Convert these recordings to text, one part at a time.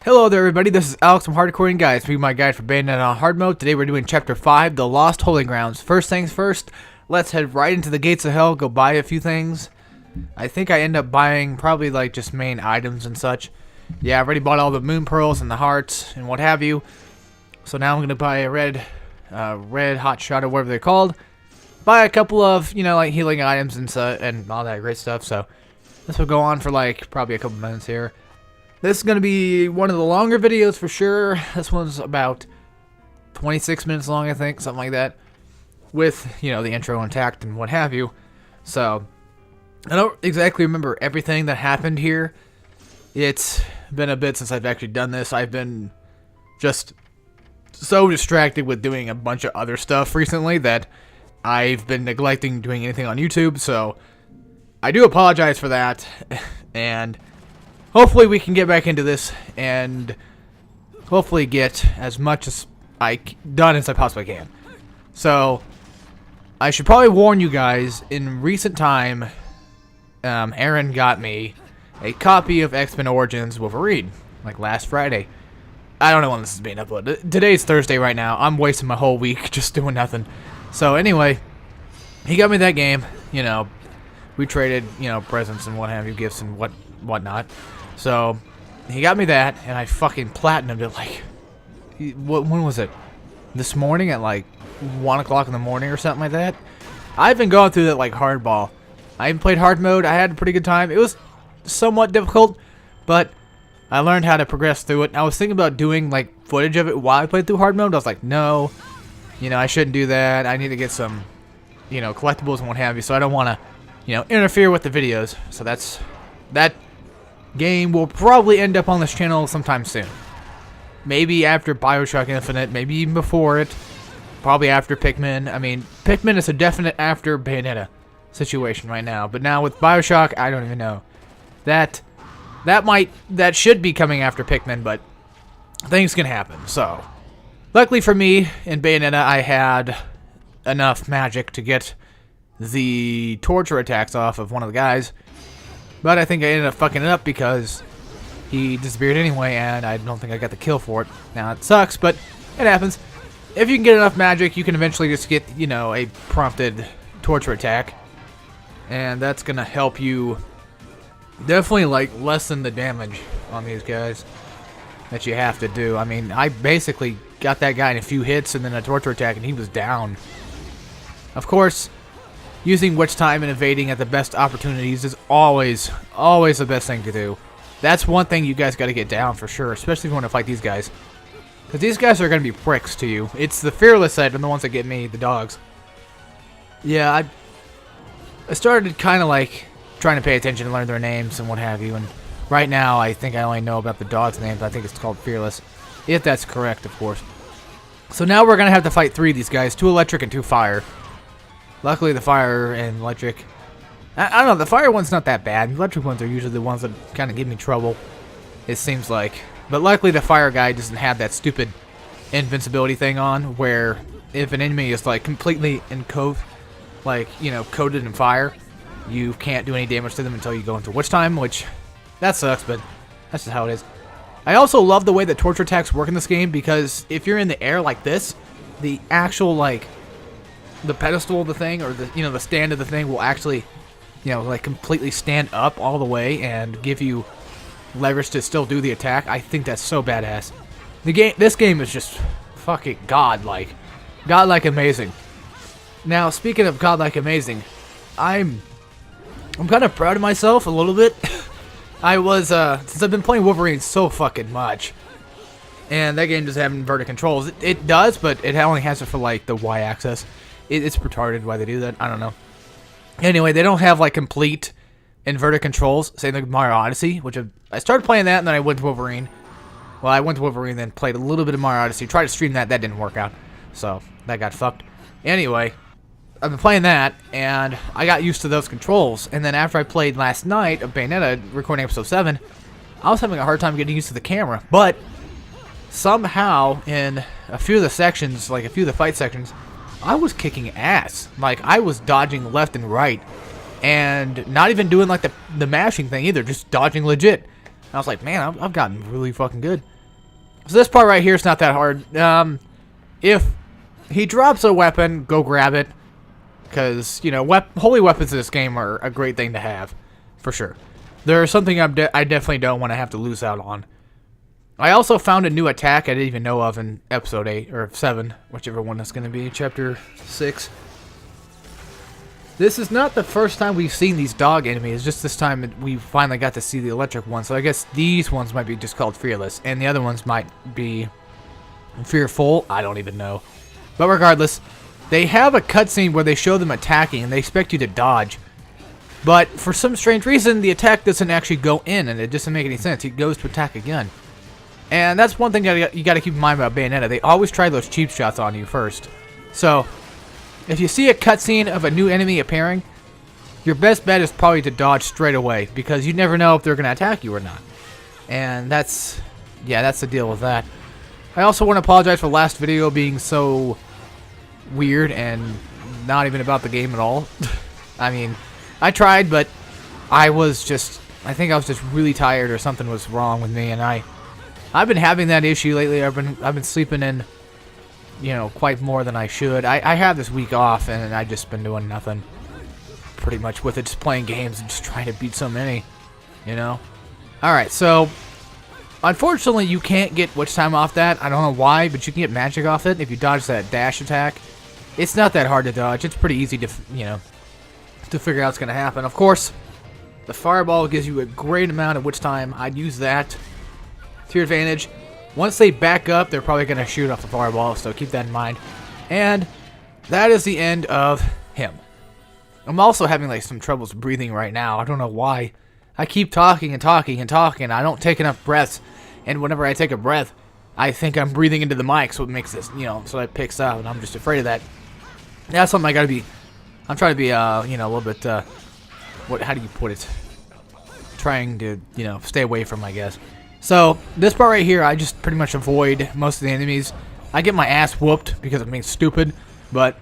Hello there everybody, this is Alex from Hardcorian Guys. This will be my guide for Bayonetta on hard mode. Today we're doing Chapter 5, The Lost Holy Grounds. First things first, let's head right into the gates of hell, go buy a few things. I think I end up buying probably like just main items and such. Yeah, I've already bought all the moon pearls and the hearts and what have you. So now I'm going to buy a red hot shot or whatever they're called. Buy a couple of, like healing items and all that great stuff. So this will go on for like probably a couple minutes here. This is going to be one of the longer videos for sure. This one's about 26 minutes long, I think, something like that. With, the intro intact and what have you. So, I don't exactly remember everything that happened here. It's been a bit since I've actually done this. I've been just so distracted with doing a bunch of other stuff recently that I've been neglecting doing anything on YouTube. So, I do apologize for that. And hopefully we can get back into this and hopefully get as much as done as I possibly can. So, I should probably warn you guys, in recent time, Aaron got me a copy of X-Men Origins Wolverine, like last Friday. I don't know when this is being uploaded. Today's Thursday right now. I'm wasting my whole week just doing nothing. So anyway, he got me that game. We traded, presents and what have you, gifts and whatnot. So, he got me that, and I fucking platinumed it, like, when was it? This morning at, like, 1 o'clock in the morning or something like that? I've been going through that, like, hardball. I even played hard mode. I had a pretty good time. It was somewhat difficult, but I learned how to progress through it. I was thinking about doing, like, footage of it while I played through hard mode. I was like, no, I shouldn't do that. I need to get some, collectibles and what have you, so I don't want to, interfere with the videos. So that game will probably end up on this channel sometime soon. Maybe after Bioshock Infinite, maybe even before it. Probably after Pikmin. I mean, Pikmin is a definite after Bayonetta situation right now. But now with Bioshock, I don't even know. That should be coming after Pikmin, but things can happen. So, luckily for me, in Bayonetta, I had enough magic to get the torture attacks off of one of the guys. But I think I ended up fucking it up because he disappeared anyway, and I don't think I got the kill for it. Now, it sucks, but it happens. If you can get enough magic, you can eventually just get, a prompted torture attack. And that's going to help you definitely, lessen the damage on these guys that you have to do. I mean, I basically got that guy in a few hits and then a torture attack, and he was down. Of course, using witch time and evading at the best opportunities is always the best thing to do. That's one thing you guys got to get down for sure, especially if you want to fight these guys. Because these guys are going to be pricks to you. It's the fearless side and the ones that get me, the dogs. Yeah, I started kind of trying to pay attention and learn their names and what have you. And right now, I think I only know about the dog's names. I think it's called Fearless. If that's correct, of course. So now we're going to have to fight 3 of these guys. 2 electric and 2 fire. Luckily, the fire and electric, I don't know, the fire one's not that bad. The electric ones are usually the ones that kind of give me trouble, it seems like. But luckily, the fire guy doesn't have that stupid invincibility thing on, where if an enemy is, completely coated in fire, you can't do any damage to them until you go into witch time, which, that sucks, but that's just how it is. I also love the way that torture attacks work in this game, because if you're in the air like this, the actual, the pedestal of the thing, or the stand of the thing will actually, completely stand up all the way and give you leverage to still do the attack. I think that's so badass. This game is just fucking godlike amazing. Now, speaking of godlike amazing, I'm kind of proud of myself a little bit. I was since I've been playing Wolverine so fucking much, and that game doesn't have inverted controls. It does, but it only has it for the Y-axis. It's retarded why they do that. I don't know. Anyway, they don't have complete inverted controls. Same like Mario Odyssey, which I started playing that and then I went to Wolverine. Well, I went to Wolverine, then played a little bit of Mario Odyssey. Tried to stream that. That didn't work out. So that got fucked. Anyway, I've been playing that and I got used to those controls. And then after I played last night of Bayonetta, recording episode 7, I was having a hard time getting used to the camera. But somehow in a few of the sections, a few of the fight sections, I was kicking ass. I was dodging left and right. And not even doing, the mashing thing either. Just dodging legit. And I was like, man, I've gotten really fucking good. So this part right here is not that hard. If he drops a weapon, go grab it. Because, you know, holy weapons in this game are a great thing to have. For sure. They're something I definitely don't want to have to lose out on. I also found a new attack I didn't even know of in episode 8, or 7, whichever one that's going to be, chapter 6. This is not the first time we've seen these dog enemies, just this time we finally got to see the electric ones. So I guess these ones might be just called Fearless, and the other ones might be Fearful. I don't even know. But regardless, they have a cutscene where they show them attacking, and they expect you to dodge. But for some strange reason, the attack doesn't actually go in, and it doesn't make any sense. He goes to attack again. And that's one thing you got to keep in mind about Bayonetta. They always try those cheap shots on you first. So, if you see a cutscene of a new enemy appearing, your best bet is probably to dodge straight away, because you never know if they're going to attack you or not. And that's the deal with that. I also want to apologize for the last video being so weird and not even about the game at all. I mean, I tried, but I think I was just really tired, or something was wrong with me, and I've been having that issue lately. I've been sleeping in, you know, quite more than I should. I have this week off, and I've just been doing nothing, pretty much with it, just playing games and just trying to beat so many, you know. Alright, so unfortunately you can't get witch time off that. I don't know why, but you can get magic off it if you dodge that dash attack. It's not that hard to dodge. It's pretty easy to, you know, to figure out what's going to happen. Of course, the fireball gives you a great amount of witch time. I'd use that to your advantage. Once they back up, they're probably going to shoot off the fireball, so keep that in mind. And that is the end of him. I'm also having like some troubles breathing right now. I don't know why. I keep talking and talking and talking. I don't take enough breaths, and whenever I take a breath, I think I'm breathing into the mic, so it makes this, you know, so it picks up, and I'm just afraid of that. That's something I gotta be. I'm trying to be, you know, a little bit. How do you put it? Trying to, you know, stay away from, I guess. So, this part right here, I just pretty much avoid most of the enemies. I get my ass whooped because I'm being stupid, but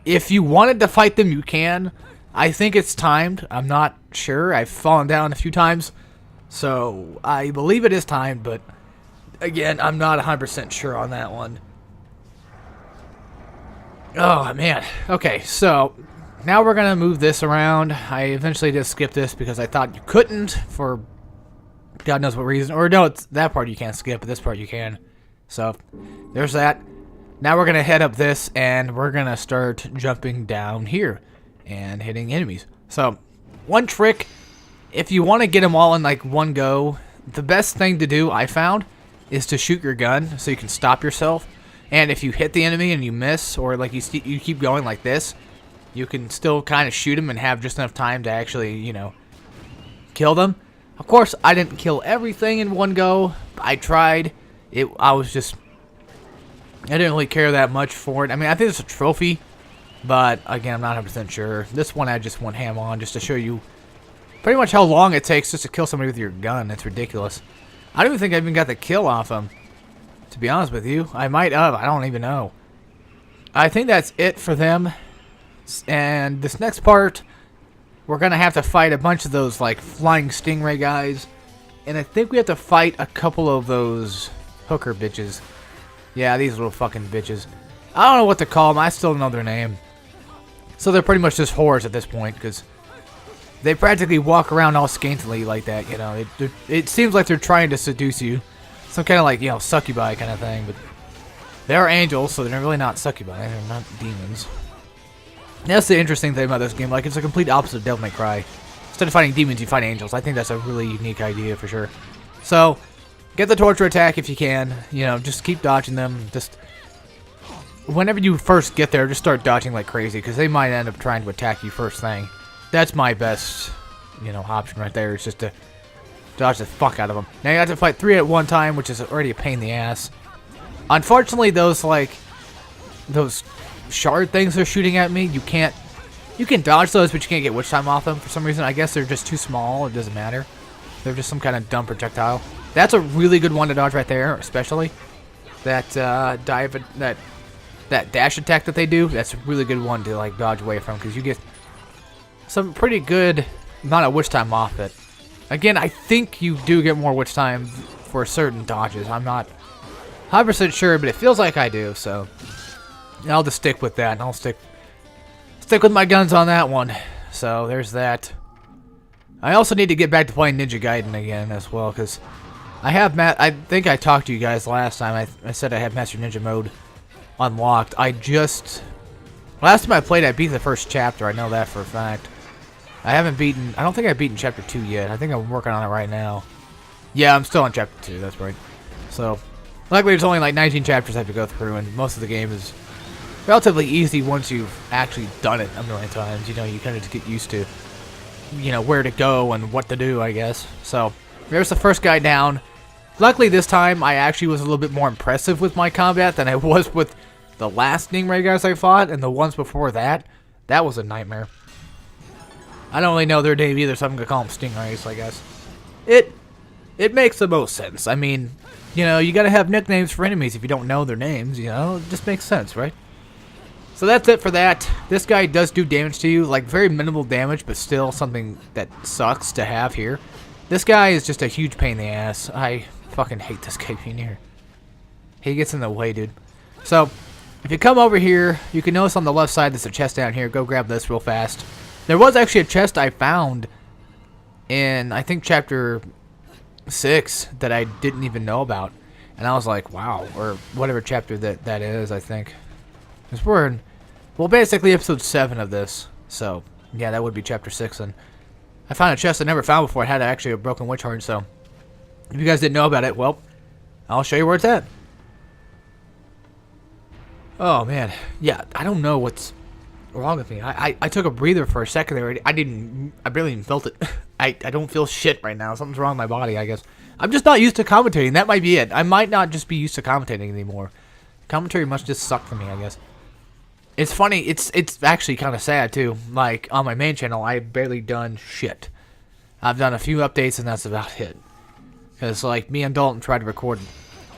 if you wanted to fight them, you can. I think it's timed. I'm not sure. I've fallen down a few times, so I believe it is timed, but again, I'm not 100% sure on that one. Oh, man. Okay, so now we're going to move this around. I eventually just skipped this because I thought you couldn't for God knows what reason. Or no, it's that part you can't skip, but this part you can. So, there's that. Now we're going to head up this, and we're going to start jumping down here and hitting enemies. So, one trick, if you want to get them all in like one go, the best thing to do, I found, is to shoot your gun so you can stop yourself. And if you hit the enemy and you miss, or like you keep going like this, you can still kind of shoot them and have just enough time to actually, you know, kill them. Of course, I didn't kill everything in one go. I tried. I didn't really care that much for it. I mean, I think it's a trophy, but again, I'm not 100% sure. This one I just went ham on just to show you pretty much how long it takes just to kill somebody with your gun. It's ridiculous. I don't even think I even got the kill off him, to be honest with you. I might have. I don't even know. I think that's it for them. And this next part, we're going to have to fight a bunch of those, like, flying stingray guys. And I think we have to fight a couple of those hooker bitches. Yeah, these little fucking bitches. I don't know what to call them. I still don't know their name. So they're pretty much just whores at this point, because they practically walk around all scantily like that, you know. It seems like they're trying to seduce you. Some kind of, like, you know, succubi kind of thing. But they're angels, so they're really not succubi. They're not demons. That's the interesting thing about this game. Like, it's a complete opposite of Devil May Cry. Instead of fighting demons, you fight angels. I think that's a really unique idea for sure. So, get the torture attack if you can. You know, just keep dodging them. Just whenever you first get there, just start dodging like crazy, because they might end up trying to attack you first thing. That's my best, you know, option right there, is just to dodge the fuck out of them. Now you have to fight 3 at one time, which is already a pain in the ass. Unfortunately, those shard things they're shooting at me, you can dodge those, but you can't get witch time off them for some reason. I guess they're just too small. It doesn't matter. They're just some kind of dumb projectile. That's a really good one to dodge right there, especially that that dash attack that they do. That's a really good one to like dodge away from, because you get some pretty good amount of witch time off it. Again, I think you do get more witch time for certain dodges. I'm not 100% sure, but it feels like I do, so I'll just stick with that. I'll stick with my guns on that one. So there's that. I also need to get back to playing Ninja Gaiden again as well, because I think I talked to you guys last time. I said I had Master Ninja mode unlocked. Last time I played, I beat the first chapter. I know that for a fact. I don't think I've beaten chapter 2 yet. I think I'm working on it right now. Yeah, I'm still on chapter 2, that's right. So, luckily there's only like 19 chapters I have to go through, and most of the game is relatively easy once you've actually done it a million times. You know, you kind of just get used to, you know, where to go and what to do, I guess. So, there's the first guy down. Luckily this time, I actually was a little bit more impressive with my combat than I was with the last Stingray guys I fought, and the ones before that. That was a nightmare. I don't really know their name either, so I'm going to call them Stingrays, I guess. It makes the most sense. I mean, you know, you got to have nicknames for enemies if you don't know their names, you know? It just makes sense, right? So that's it for that. This guy does do damage to you, like very minimal damage, but still something that sucks to have here. This guy is just a huge pain in the ass. I fucking hate this guy being here. He gets in the way, dude. So, if you come over here, you can notice on the left side there's a chest down here. Go grab this real fast. There was actually a chest I found in, I think, chapter 6 that I didn't even know about. And I was like, wow, or whatever chapter that is, I think. Because we're in, well, basically episode 7 of this. So, yeah, that would be chapter 6. And I found a chest I never found before. It had actually a broken witch heart, so if you guys didn't know about it, well, I'll show you where it's at. Oh, man. Yeah, I don't know what's wrong with me. I took a breather for a second there. I barely even felt it. I don't feel shit right now. Something's wrong with my body, I guess. I'm just not used to commentating. That might be it. I might not just be used to commentating anymore. Commentary must just suck for me, I guess. It's funny. It's actually kind of sad, too. Like, on my main channel, I've barely done shit. I've done a few updates, and that's about it. Because, like, me and Dalton tried to record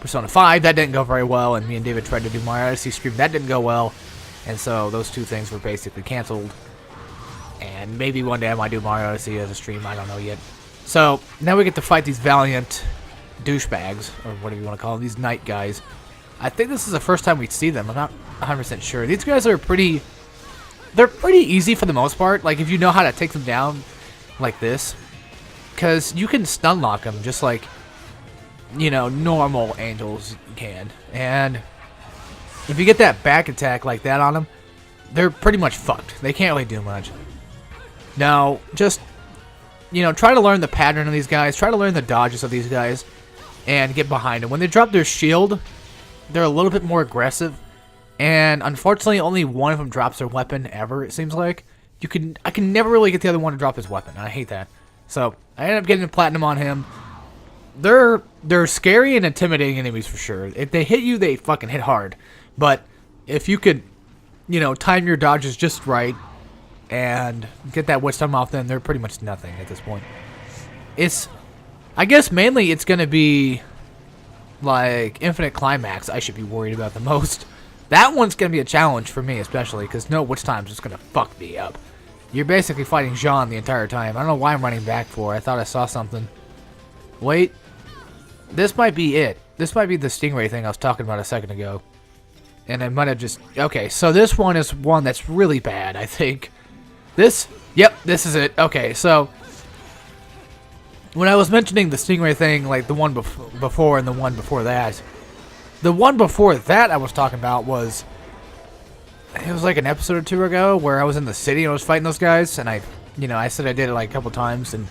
Persona 5. That didn't go very well. And me and David tried to do Mario Odyssey stream. That didn't go well. And so those two things were basically canceled. And maybe one day I might do Mario Odyssey as a stream. I don't know yet. So, now we get to fight these valiant douchebags, or whatever you want to call them, these knight guys. I think this is the first time we see them. I'm not 100% sure. These guys are they're pretty easy for the most part. Like, if you know how to take them down like this. Because you can stun lock them just like, you know, normal angels can. And if you get that back attack like that on them, they're pretty much fucked. They can't really do much. Now, just, you know, try to learn the pattern of these guys. Try to learn the dodges of these guys. And get behind them. When they drop their shield, they're a little bit more aggressive. And unfortunately, only one of them drops their weapon ever, it seems like. I can never really get the other one to drop his weapon. I hate that. So, I ended up getting a platinum on him. They're scary and intimidating enemies for sure. If they hit you, they fucking hit hard. But if you could, you know, time your dodges just right and get that witch time off them, they're pretty much nothing at this point. I guess mainly it's going to be like Infinite Climax I should be worried about the most. That one's going to be a challenge for me especially because no witch time's just going to fuck me up. You're basically fighting Jean the entire time. I don't know why I'm running back for. I thought I saw something. Wait. This might be it. This might be the Stingray thing I was talking about a second ago. And I might have just... Okay, so this one is one that's really bad, I think. Yep, this is it. Okay, so... When I was mentioning the Stingray thing, like the one before and the one before that... The one before that I was talking about was... It was like an episode or two ago where I was in the city and I was fighting those guys. And I said I did it like a couple times and,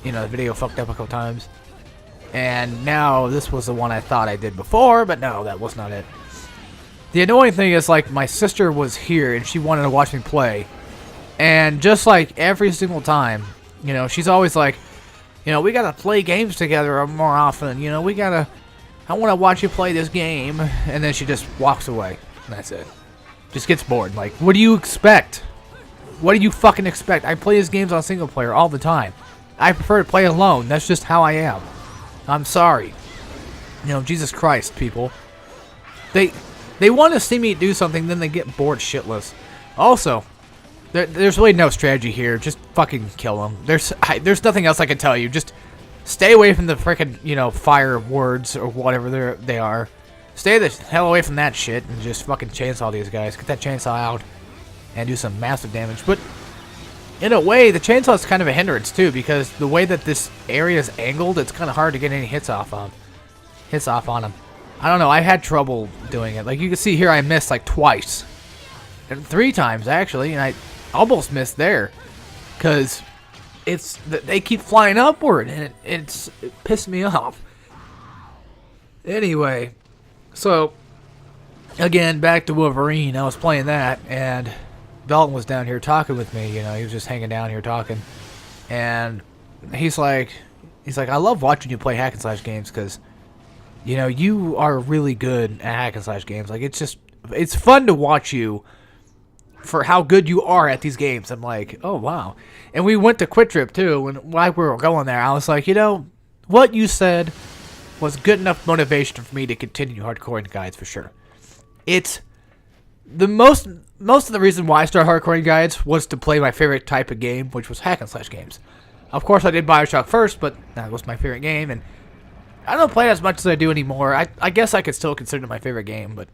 you know, the video fucked up a couple times. And now this was the one I thought I did before, but no, that was not it. The annoying thing is, like, my sister was here and she wanted to watch me play. And just like every single time, you know, she's always like, you know, we gotta play games together more often. You know, I want to watch you play this game. And then she just walks away. And that's it. Just gets bored. Like, what do you expect? What do you fucking expect? I play these games on single player all the time. I prefer to play alone. That's just how I am. I'm sorry. You know, Jesus Christ, people. They want to see me do something, then they get bored shitless. Also, there's really no strategy here. Just fucking kill them. There's nothing else I can tell you. Just stay away from the frickin', you know, fire words or whatever they are. Stay the hell away from that shit and just fucking chainsaw these guys. Get that chainsaw out and do some massive damage. But in a way, the chainsaw is kind of a hindrance too, because the way that this area is angled, it's kind of hard to get any hits off on them. I don't know. I had trouble doing it. Like you can see here, I missed like twice, and 3 times actually, and I almost missed there, because they keep flying upward, and it pissed me off. Anyway, so again, back to Wolverine. I was playing that, and Dalton was down here talking with me. You know, he was just hanging down here talking, and he's like, I love watching you play hack and slash games because, you know, you are really good at hack and slash games. Like, it's fun to watch you for how good you are at these games. I'm like, oh wow. And we went to Quit Trip too, and while we were going there, I was like, you know, what you said was good enough motivation for me to continue Hardcorian Guides for sure. It's the most of the reason why I started Hardcorian Guides was to play my favorite type of game, which was hack and slash games. Of course, I did Bioshock first, but that was my favorite game, and I don't play it as much as I do anymore. I guess I could still consider it my favorite game, but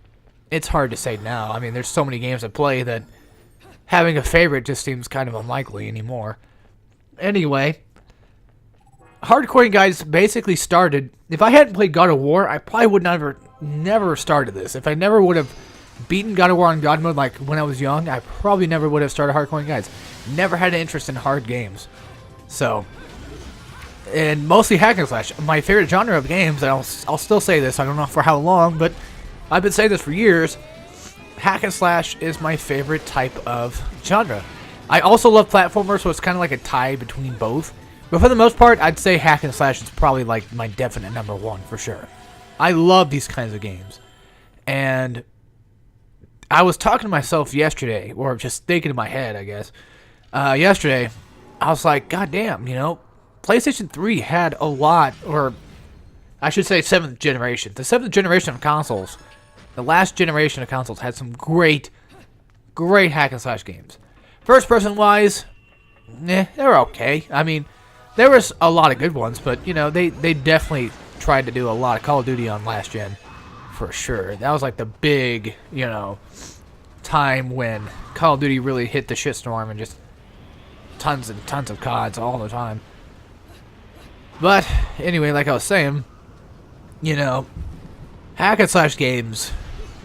it's hard to say now. I mean, there's so many games I play that having a favorite just seems kind of unlikely anymore. Anyway, Hardcorian Guides basically started. If I hadn't played God of War, I probably would never started this. If I never would have beaten God of War on God mode like when I was young, I probably never would have started Hardcorian Guides. Never had an interest in hard games. So, and mostly hack and slash. My favorite genre of games, and I'll still say this, I don't know for how long, but I've been saying this for years, hack and slash is my favorite type of genre. I also love platformers, so it's kind of like a tie between both. But for the most part, I'd say hack and slash is probably like my definite number one for sure. I love these kinds of games. And I was talking to myself yesterday, or just thinking in my head, I guess. Yesterday, I was like, God damn, you know, PlayStation 3 had a lot, or I should say 7th generation. The 7th generation of consoles, the last generation of consoles, had some great hack and slash games. First person wise, they were okay. I mean, there was a lot of good ones, but, you know, they definitely tried to do a lot of Call of Duty on last gen, for sure. That was like the big, you know, time when Call of Duty really hit the shitstorm and just tons and tons of CODs all the time. But, anyway, like I was saying, you know, hack and slash games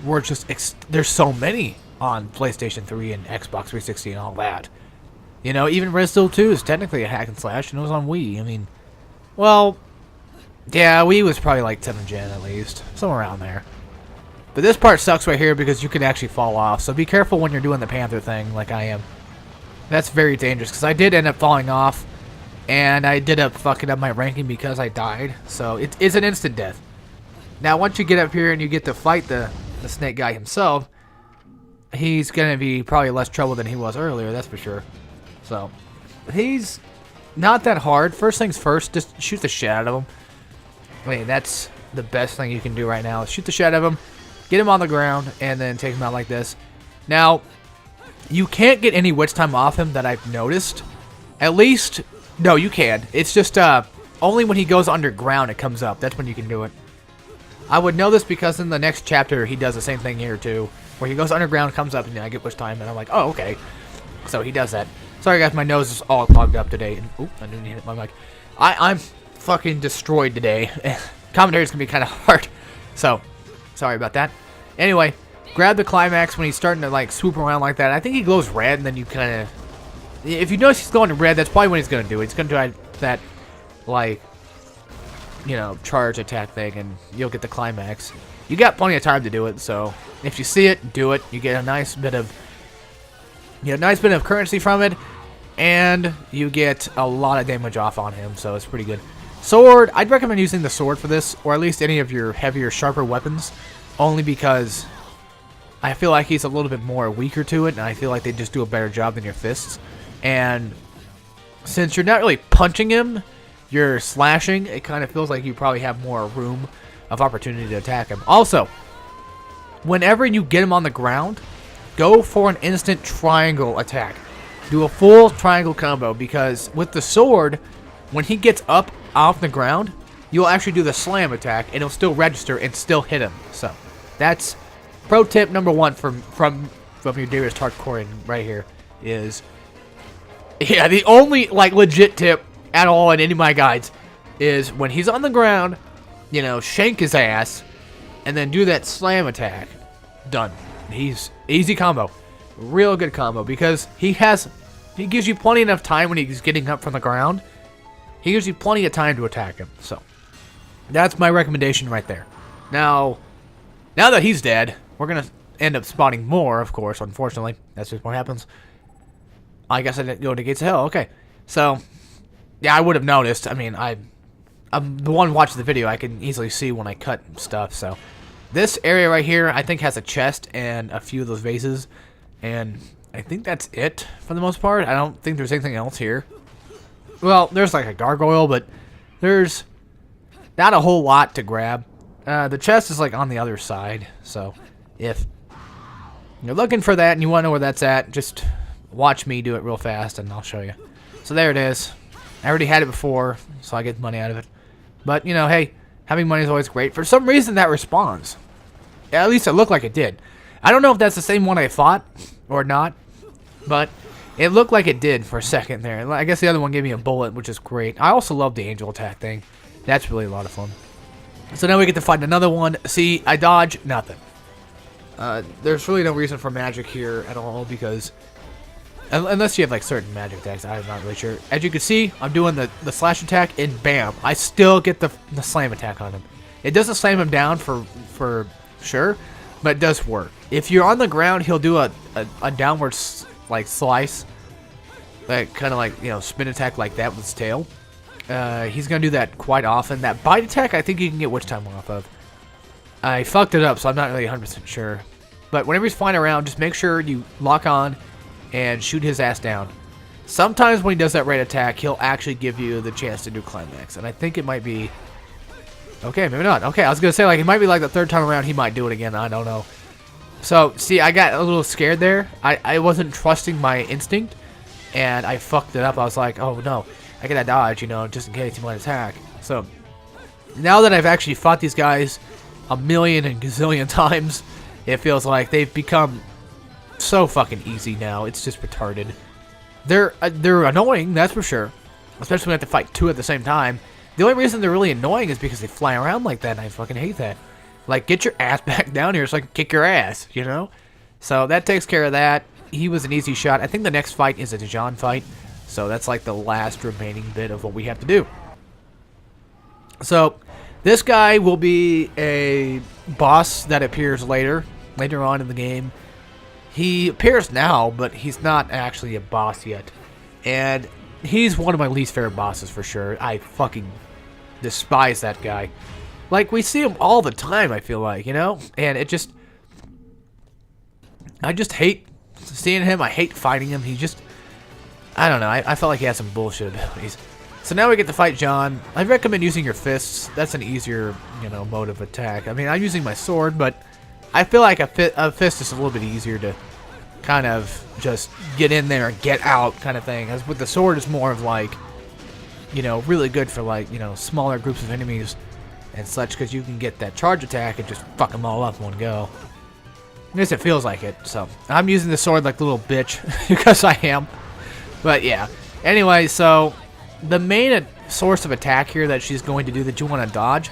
were just, there's so many on PlayStation 3 and Xbox 360 and all that. You know, even Resident Evil 2 is technically a hack and slash, and it was on Wii. I mean, well, yeah, Wii was probably like 7th gen at least, somewhere around there. But this part sucks right here because you can actually fall off, so be careful when you're doing the Panther thing like I am. That's very dangerous, because I did end up falling off, and I did up fucking up my ranking because I died, so it's an instant death. Now, once you get up here and you get to fight the snake guy himself, he's going to be probably less trouble than he was earlier, that's for sure. So, he's not that hard. First things first, just shoot the shit out of him. I mean, that's the best thing you can do right now. Shoot the shit out of him, get him on the ground, and then take him out like this. Now, you can't get any witch time off him that I've noticed. At least, no, you can. It's just only when he goes underground it comes up. That's when you can do it. I would know this because in the next chapter he does the same thing here too, where he goes underground, comes up, and I get witch time, and I'm like, oh, okay. So he does that. Sorry guys, my nose is all clogged up today. And, oop, I didn't hit my mic. I'm fucking destroyed today. Commentary's gonna be kind of hard. So, sorry about that. Anyway, grab the climax when he's starting to like swoop around like that. I think he glows red, and then you kind of, if you notice he's glowing red, that's probably what he's gonna do. He's gonna do that, like, you know, charge attack thing, and you'll get the climax. You got plenty of time to do it, so if you see it, do it. You get a nice bit of, currency from it, and you get a lot of damage off on him, so it's pretty good. Sword, I'd recommend using the sword for this, or at least any of your heavier, sharper weapons, only because I feel like he's a little bit more weaker to it, and I feel like they just do a better job than your fists. And since you're not really punching him, you're slashing, it kind of feels like you probably have more room of opportunity to attack him. Also, whenever you get him on the ground, go for an instant triangle attack. Do a full triangle combo, because with the sword, when he gets up off the ground, you'll actually do the slam attack, and it'll still register and still hit him. So That's pro tip number 1 from your dearest Hardcorian right here is, yeah, the only like legit tip at all in any of my guides is when he's on the ground, you know, shank his ass and then do that slam attack. Done. He's easy combo. Real good combo because he gives you plenty enough time when he's getting up from the ground. He gives you plenty of time to attack him. So that's my recommendation right there. Now that he's dead, we're going to end up spawning more, of course, unfortunately. That's just what happens. I guess I didn't go to Gates of Hell. Okay. So, yeah, I would have noticed. I mean, I'm the one watching the video. I can easily see when I cut stuff. So, this area right here, I think, has a chest and a few of those vases. And I think that's it for the most part. I don't think there's anything else here. Well, there's like a gargoyle, but there's not a whole lot to grab. The chest is like on the other side. So, if you're looking for that and you want to know where that's at, just watch me do it real fast and I'll show you. So there it is. I already had it before, so I get money out of it. But, you know, hey, having money is always great. For some reason, that responds. At least it looked like it did. I don't know if that's the same one I fought or not, but it looked like it did for a second there. I guess the other one gave me a bullet, which is great. I also love the angel attack thing. That's really a lot of fun. So now we get to fight another one. See, I dodge nothing. There's really no reason for magic here at all because unless you have like certain magic attacks, I'm not really sure. As you can see, I'm doing the slash attack and bam, I still get the slam attack on him. It doesn't slam him down for sure, but it does work. If you're on the ground, he'll do a downward like slice, like kind of like, you know, spin attack like that with his tail. He's gonna do that quite often. That bite attack, I think you can get witch time off of. I fucked it up, so I'm not really 100% sure. But whenever he's flying around, just make sure you lock on and shoot his ass down. Sometimes when he does that right attack, he'll actually give you the chance to do climax. And I think it might be... Okay, maybe not. Okay, I was going to say, like, it might be like the third time around he might do it again. I don't know. So, see, I got a little scared there. I wasn't trusting my instinct, and I fucked it up. I was like, oh, no, I gotta dodge, you know, just in case he might attack. So, now that I've actually fought these guys a million and gazillion times, it feels like they've become so fucking easy now. It's just retarded. They're annoying, that's for sure. Especially when I have to fight two at the same time. The only reason they're really annoying is because they fly around like that, and I fucking hate that. Like, get your ass back down here so I can kick your ass, you know? So that takes care of that. He was an easy shot. I think the next fight is a Dijon fight. So that's like the last remaining bit of what we have to do. So this guy will be a boss that appears later on in the game. He appears now, but he's not actually a boss yet. And he's one of my least favorite bosses for sure. I fucking despise that guy. Like, we see him all the time, I feel like, you know? And it just... I just hate seeing him. I hate fighting him. He just... I don't know. I felt like he had some bullshit abilities. So now we get to fight John. I recommend using your fists. That's an easier, you know, mode of attack. I mean, I'm using my sword, but I feel like a fist is a little bit easier to kind of just get in there and get out kind of thing. As with the sword, it's more of like, you know, really good for like, you know, smaller groups of enemies and such, because you can get that charge attack and just fuck them all up in one go. At least it feels like it. So I'm using the sword like a little bitch because I am. But yeah. Anyway, so the main source of attack here that she's going to do that you want to dodge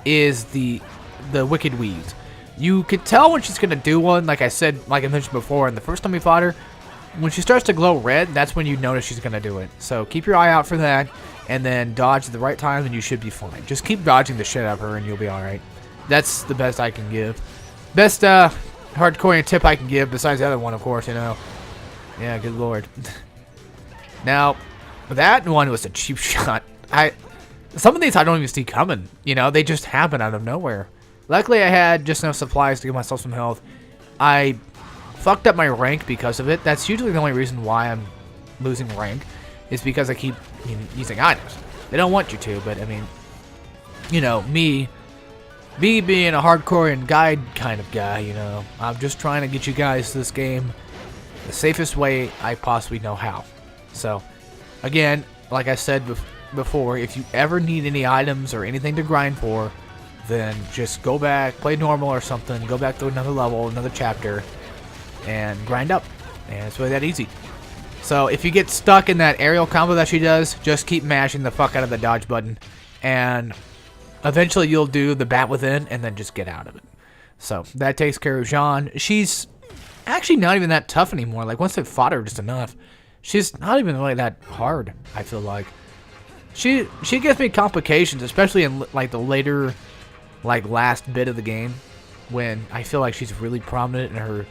is the Wicked Weeds. You could tell when she's going to do one, like I said, like I mentioned before, and the first time we fought her, when she starts to glow red, that's when you notice she's going to do it. So keep your eye out for that, and then dodge at the right time, and you should be fine. Just keep dodging the shit out of her, and you'll be alright. That's the best I can give. Best Hardcorian tip I can give, besides the other one, of course, you know. Yeah, good lord. Now, that one was a cheap shot. Some of these I don't even see coming. You know, they just happen out of nowhere. Luckily, I had just enough supplies to give myself some health. I fucked up my rank because of it. That's usually the only reason why I'm losing rank, is because I keep using items. They don't want you to, but I mean, you know, me being a Hardcorian guide kind of guy, you know, I'm just trying to get you guys to this game the safest way I possibly know how. So, again, like I said before, if you ever need any items or anything to grind for, then just go back, play normal or something, go back to another level, another chapter, and grind up. And it's really that easy. So if you get stuck in that aerial combo that she does, just keep mashing the fuck out of the dodge button, and eventually you'll do the bat within and then just get out of it. So that takes care of Jean. She's actually not even that tough anymore. Like, once they've fought her just enough, she's not even really that hard, I feel like. She gives me complications, especially in like the later, like last bit of the game, when I feel like she's really prominent in her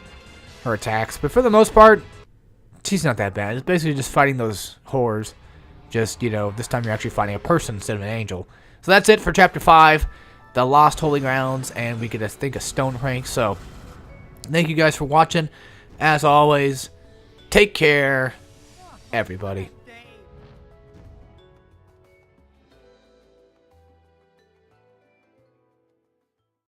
attacks. But for the most part, she's not that bad. It's basically just fighting those whores. Just, you know, this time you're actually fighting a person instead of an angel. So that's it for Chapter 5, the Lost Holy Grounds, and we get, I think, a stone rank. So thank you guys for watching. As always, take care, everybody.